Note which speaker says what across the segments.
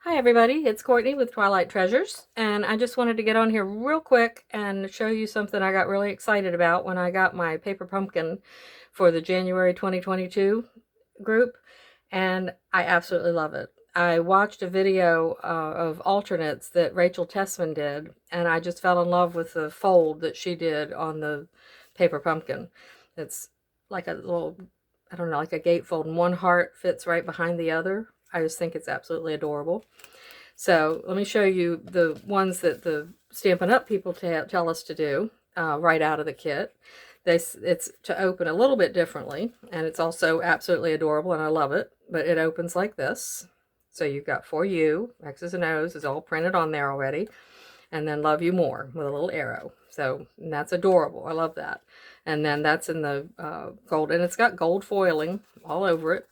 Speaker 1: Hi everybody, it's Courtney with Twilight Treasures, and I just wanted to get on here real quick and show you something I got really excited about when I got my paper pumpkin for the January 2022 group, and I absolutely love it. I watched a video of alternates that Rachel Tessman did, and I just fell in love with the fold that she did on the paper pumpkin. It's like a little, I don't know, like a gatefold, and one heart fits right behind the other. I just think it's absolutely adorable. So let me show you the ones that the Stampin' Up! People tell us to do right out of the kit. It's to open a little bit differently, and it's also absolutely adorable, and I love it. But it opens like this. So you've got For You, X's and O's is all printed on there already, and then Love You More with a little arrow. So that's adorable. I love that. And then that's in the gold, and it's got gold foiling all over it.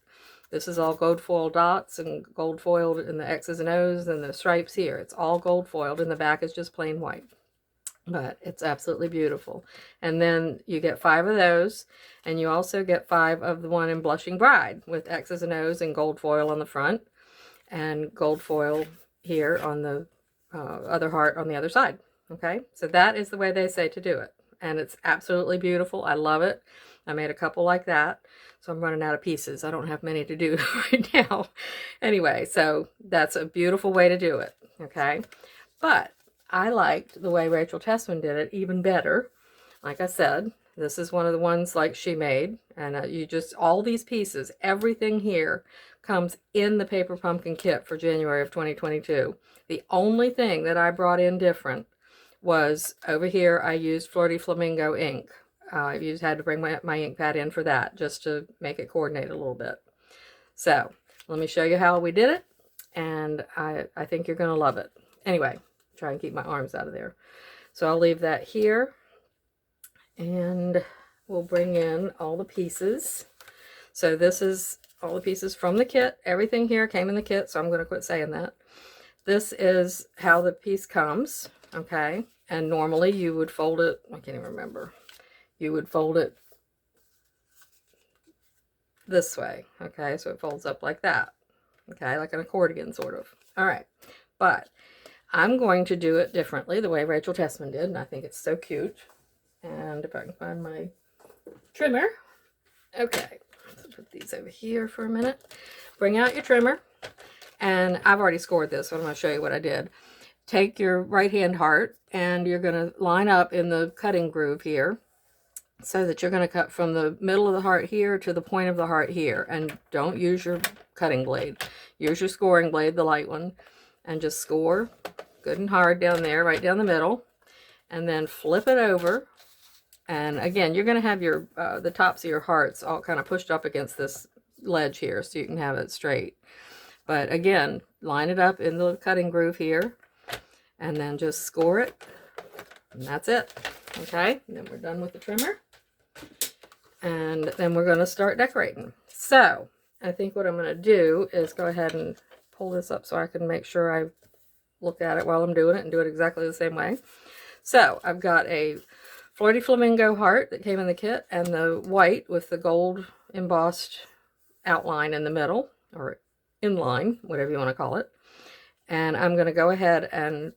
Speaker 1: This is all gold foil dots and gold foiled in the X's and O's and the stripes here. It's all gold foiled, and the back is just plain white. But it's absolutely beautiful. And then you get 5 of those, and you also get 5 of the one in Blushing Bride with X's and O's and gold foil on the front and gold foil here on the other heart on the other side. Okay, so that is the way they say to do it. And it's absolutely beautiful. I love it. I made a couple like that, so I'm running out of pieces. I don't have many to do right now. Anyway, so that's a beautiful way to do it, okay? But I liked the way Rachel Tessman did it even better. Like I said, this is one of the ones like she made, and you just, all these pieces, everything here comes in the Paper Pumpkin kit for January of 2022. The only thing that I brought in different was over here I used Flirty Flamingo ink. I had to bring my ink pad in for that, just to make it coordinate a little bit. So let me show you how we did it, and I think you're going to love it. Anyway, try and keep my arms out of there. So I'll leave that here, and we'll bring in all the pieces. So this is all the pieces from the kit. Everything here came in the kit, so I'm going to quit saying that. This is how the piece comes, okay? And normally you would fold it, I can't even remember. You would fold it this way, okay? So it folds up like that, okay? Like an accordion, sort of. All right, but I'm going to do it differently, the way Rachel Tessman did, and I think it's so cute. And if I can find my trimmer. Okay, let's put these over here for a minute. Bring out your trimmer, and I've already scored this, so I'm going to show you what I did. Take your right-hand heart, and you're going to line up in the cutting groove here, so that you're going to cut from the middle of the heart here to the point of the heart here. And don't use your cutting blade. Use your scoring blade, the light one, and just score good and hard down there, right down the middle. And then flip it over. And again, you're going to have your the tops of your hearts all kind of pushed up against this ledge here so you can have it straight. But again, line it up in the cutting groove here, and then just score it. And that's it. Okay, and then we're done with the trimmer. And then we're going to start decorating. So I think what I'm going to do is go ahead and pull this up so I can make sure I look at it while I'm doing it and do it exactly the same way. So I've got a Flirty Flamingo heart that came in the kit, and the white with the gold embossed outline in the middle, or inline, whatever you want to call it. And I'm going to go ahead and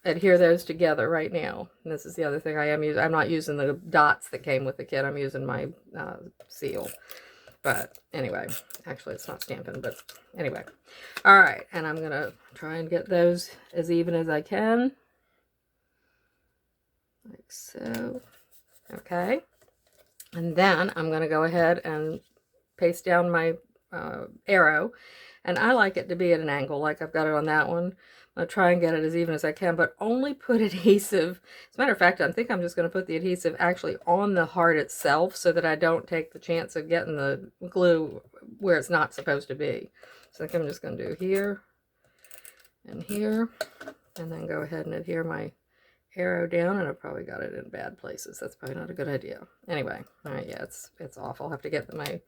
Speaker 1: adhere those together right now. And this is the other thing I am using. I'm not using the dots that came with the kit. I'm using my seal. But anyway, actually it's not Stampin', but anyway. All right, and I'm going to try and get those as even as I can. Like so. Okay. And then I'm going to go ahead and paste down my arrow. And I like it to be at an angle, like I've got it on that one. I'll try and get it as even as I can, but only put adhesive. As a matter of fact, I think I'm just going to put the adhesive actually on the heart itself so that I don't take the chance of getting the glue where it's not supposed to be. So I think I'm just going to do here and here, and then go ahead and adhere my arrow down, and I've probably got it in bad places. That's probably not a good idea. Anyway, all right, yeah, it's off. I'll have to get my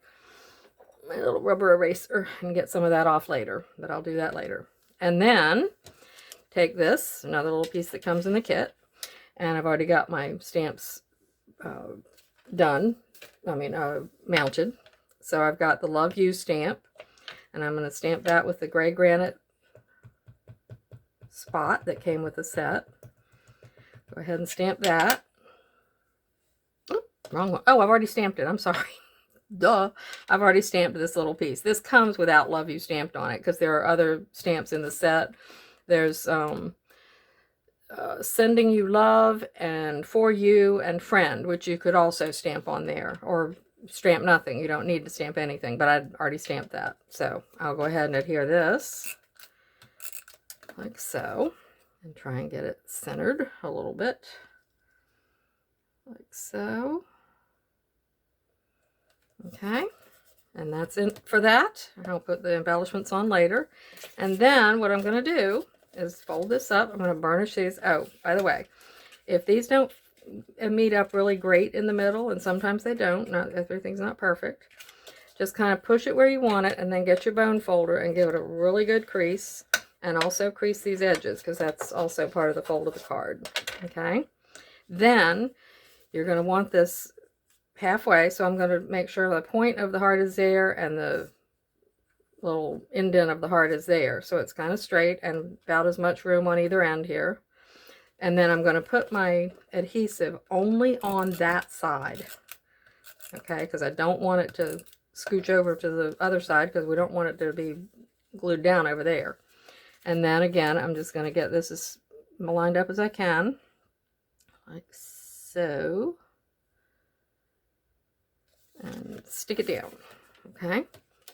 Speaker 1: little rubber eraser and get some of that off later, but I'll do that later. And then take this, another little piece that comes in the kit, and I've already got my stamps mounted. So I've got the Love You stamp, and I'm going to stamp that with the gray granite spot that came with the set. Go ahead and stamp that. Oop, wrong one. Oh, I've already stamped it. I'm sorry. Duh. I've already stamped this little piece. This comes without Love You stamped on it because there are other stamps in the set. There's Sending You Love and For You and Friend, which you could also stamp on there, or stamp nothing. You don't need to stamp anything, but I'd already stamped that. So I'll go ahead and adhere this like so and try and get it centered a little bit like so. Okay, and that's it for that. I'll put the embellishments on later. And then what I'm going to do is fold this up. I'm going to burnish these. Oh, by the way, if these don't meet up really great in the middle, and sometimes they don't, not everything's not perfect, just kind of push it where you want it and then get your bone folder and give it a really good crease, and also crease these edges because that's also part of the fold of the card. Okay, then you're going to want this halfway, so I'm going to make sure the point of the heart is there and the little indent of the heart is there, so it's kind of straight and about as much room on either end here. And then I'm going to put my adhesive only on that side, okay, because I don't want it to scooch over to the other side because we don't want it to be glued down over there. And then again, I'm just going to get this as lined up as I can, like so, and stick it down, okay?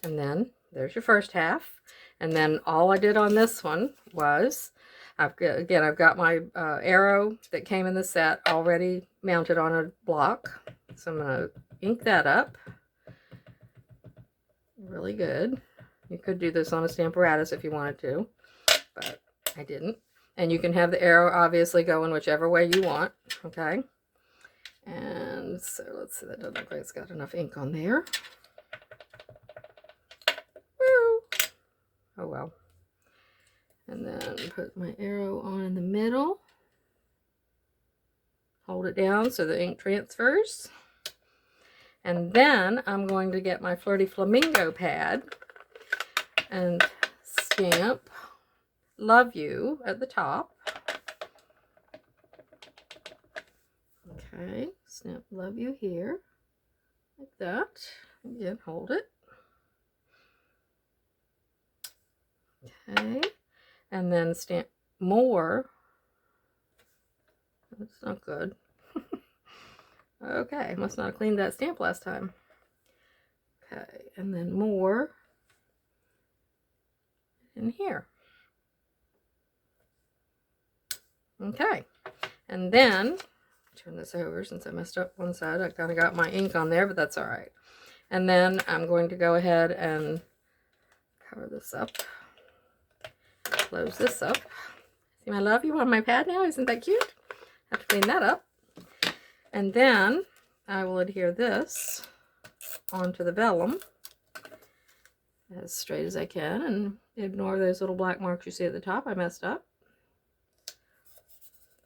Speaker 1: And then there's your first half. And then all I did on this one was, I've got my arrow that came in the set already mounted on a block. So I'm going to ink that up really good. You could do this on a Stamparatus if you wanted to, but I didn't. And you can have the arrow obviously going whichever way you want, okay? And so let's see, that doesn't look like it's got enough ink on there. Woo! Oh well. And then put my arrow on in the middle. Hold it down so the ink transfers. And then I'm going to get my Flirty Flamingo pad and stamp Love You at the top. Okay, stamp Love You here, like that. Again, hold it. Okay, and then stamp More. That's not good. Okay, must not have cleaned that stamp last time. Okay, and then More in here. Okay, and then turn this over since I messed up one side. I kind of got my ink on there, but that's all right. And then I'm going to go ahead and cover this up, close this up. See my Love You on my pad now? Isn't that cute? I have to clean that up. And then I will adhere this onto the vellum as straight as I can and ignore those little black marks you see at the top. I messed up.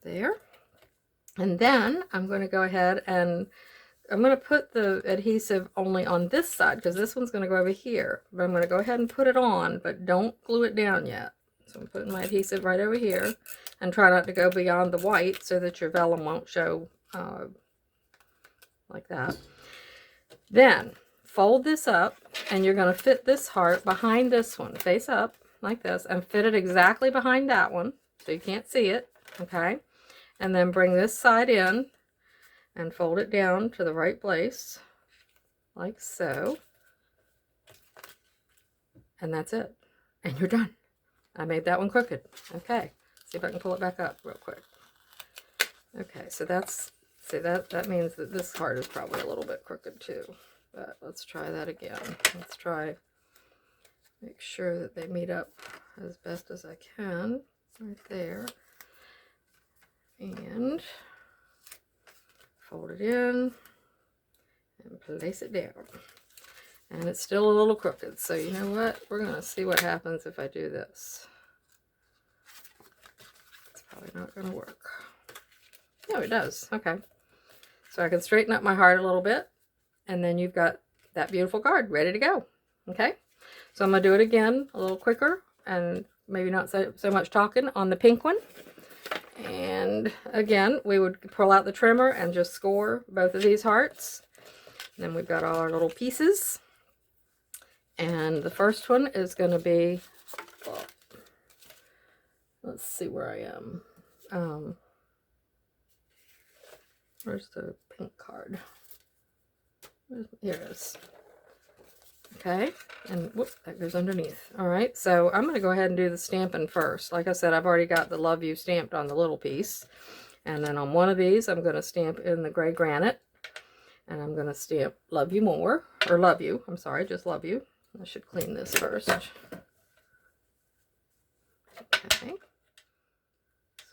Speaker 1: There. And then I'm going to go ahead and I'm going to put the adhesive only on this side because this one's going to go over here. But I'm going to go ahead and put it on, but don't glue it down yet. So I'm putting my adhesive right over here and try not to go beyond the white so that your vellum won't show like that. Then fold this up and you're going to fit this heart behind this one, face up like this, and fit it exactly behind that one so you can't see it, okay? And then bring this side in and fold it down to the right place, like so. And that's it. And you're done. I made that one crooked. Okay, see if I can pull it back up real quick. Okay, so that's, see, that means that this heart is probably a little bit crooked too. But let's try that again. Let's try, make sure that they meet up as best as I can, right there. And fold it in and place it down. And it's still a little crooked, so you know what? We're going to see what happens if I do this. It's probably not going to work. No, it does. Okay. So I can straighten up my heart a little bit, and then you've got that beautiful card ready to go. Okay? So I'm going to do it again a little quicker and maybe not so much talking on the pink one. And again, we would pull out the trimmer and just score both of these hearts. And then we've got all our little pieces. And the first one is going to be, well, let's see where I am. Where's the pink card? Here it is. Okay, and whoop, that goes underneath. All right, so I'm going to go ahead and do the Stampin' first. Like I said, I've already got the Love You stamped on the little piece. And then on one of these, I'm going to stamp in the gray granite. And I'm going to stamp Love You More, or Love You. I'm sorry, just Love You. I should clean this first. Okay.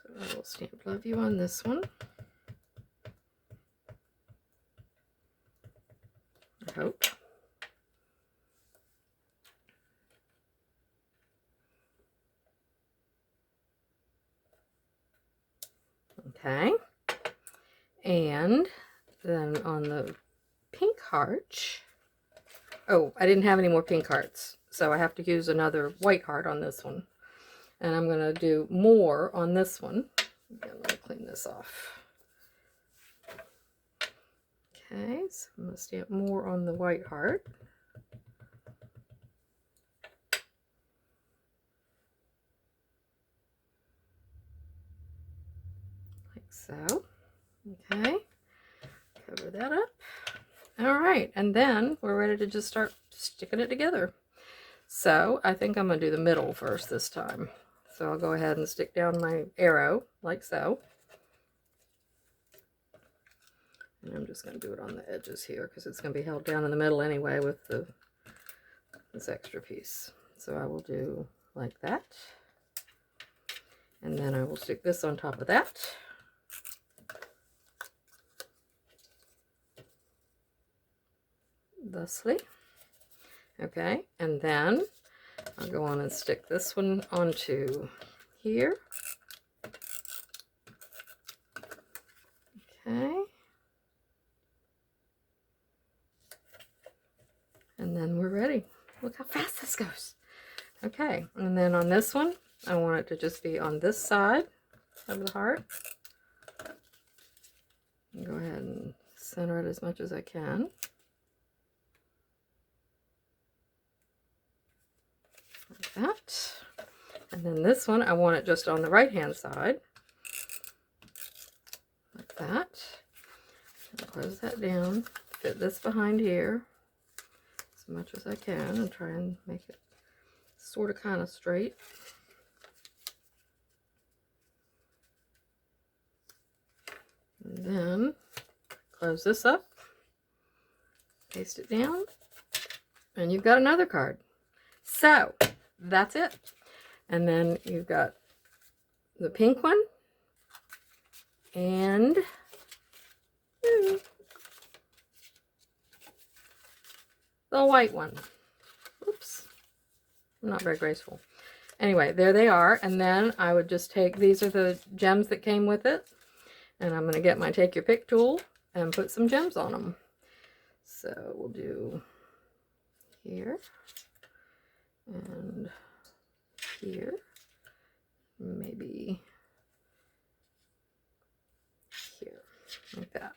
Speaker 1: So I will stamp Love You on this one. I hope. Okay, and then on the pink heart, oh, I didn't have any more pink hearts, so I have to use another white heart on this one. And I'm going to do more on this one. Again, let me clean this off. Okay, so I'm going to stamp more on the white heart. So, okay, cover that up. All right, and then we're ready to just start sticking it together. So I think I'm going to do the middle first this time. So I'll go ahead and stick down my arrow like so. And I'm just going to do it on the edges here because it's going to be held down in the middle anyway with this extra piece. So I will do like that. And then I will stick this on top of that. Thusly. Okay, and then I'll go on and stick this one onto here. Okay. And then we're ready. Look how fast this goes. Okay, and then on this one, I want it to just be on this side of the heart. Go ahead and center it as much as I can. Like that. And then this one, I want it just on the right hand side. Like that. And close that down. Fit this behind here as much as I can and try and make it sort of kind of straight. And then close this up, paste it down, and you've got another card. So that's it. And then you've got the pink one and the white one. Oops, I'm not very graceful. Anyway, there they are. And then I would just take, these are the gems that came with it. And I'm going to get my Take Your Pick tool and put some gems on them. So we'll do here and here, maybe here, like that.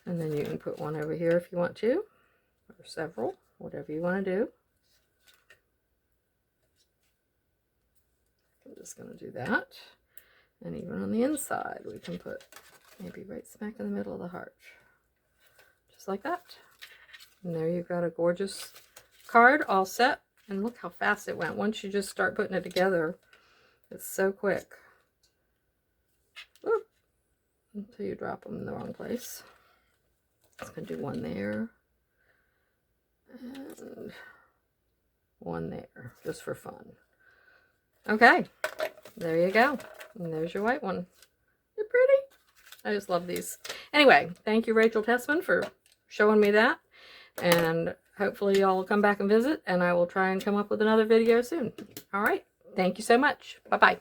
Speaker 1: And then you can put one over here if you want to, or several, whatever you want to do. I'm just going to do that. And even on the inside, we can put maybe right smack in the middle of the heart. Just like that. And there you've got a gorgeous card all set. And look how fast it went. Once you just start putting it together, it's so quick. Whoop, until you drop them in the wrong place. Just going to do one there. And one there, just for fun. Okay, there you go. And there's your white one. They're pretty. I just love these. Anyway, thank you, Rachel Tessman, for showing me that. And hopefully y'all will come back and visit, and I will try and come up with another video soon. All right. Thank you so much. Bye-bye.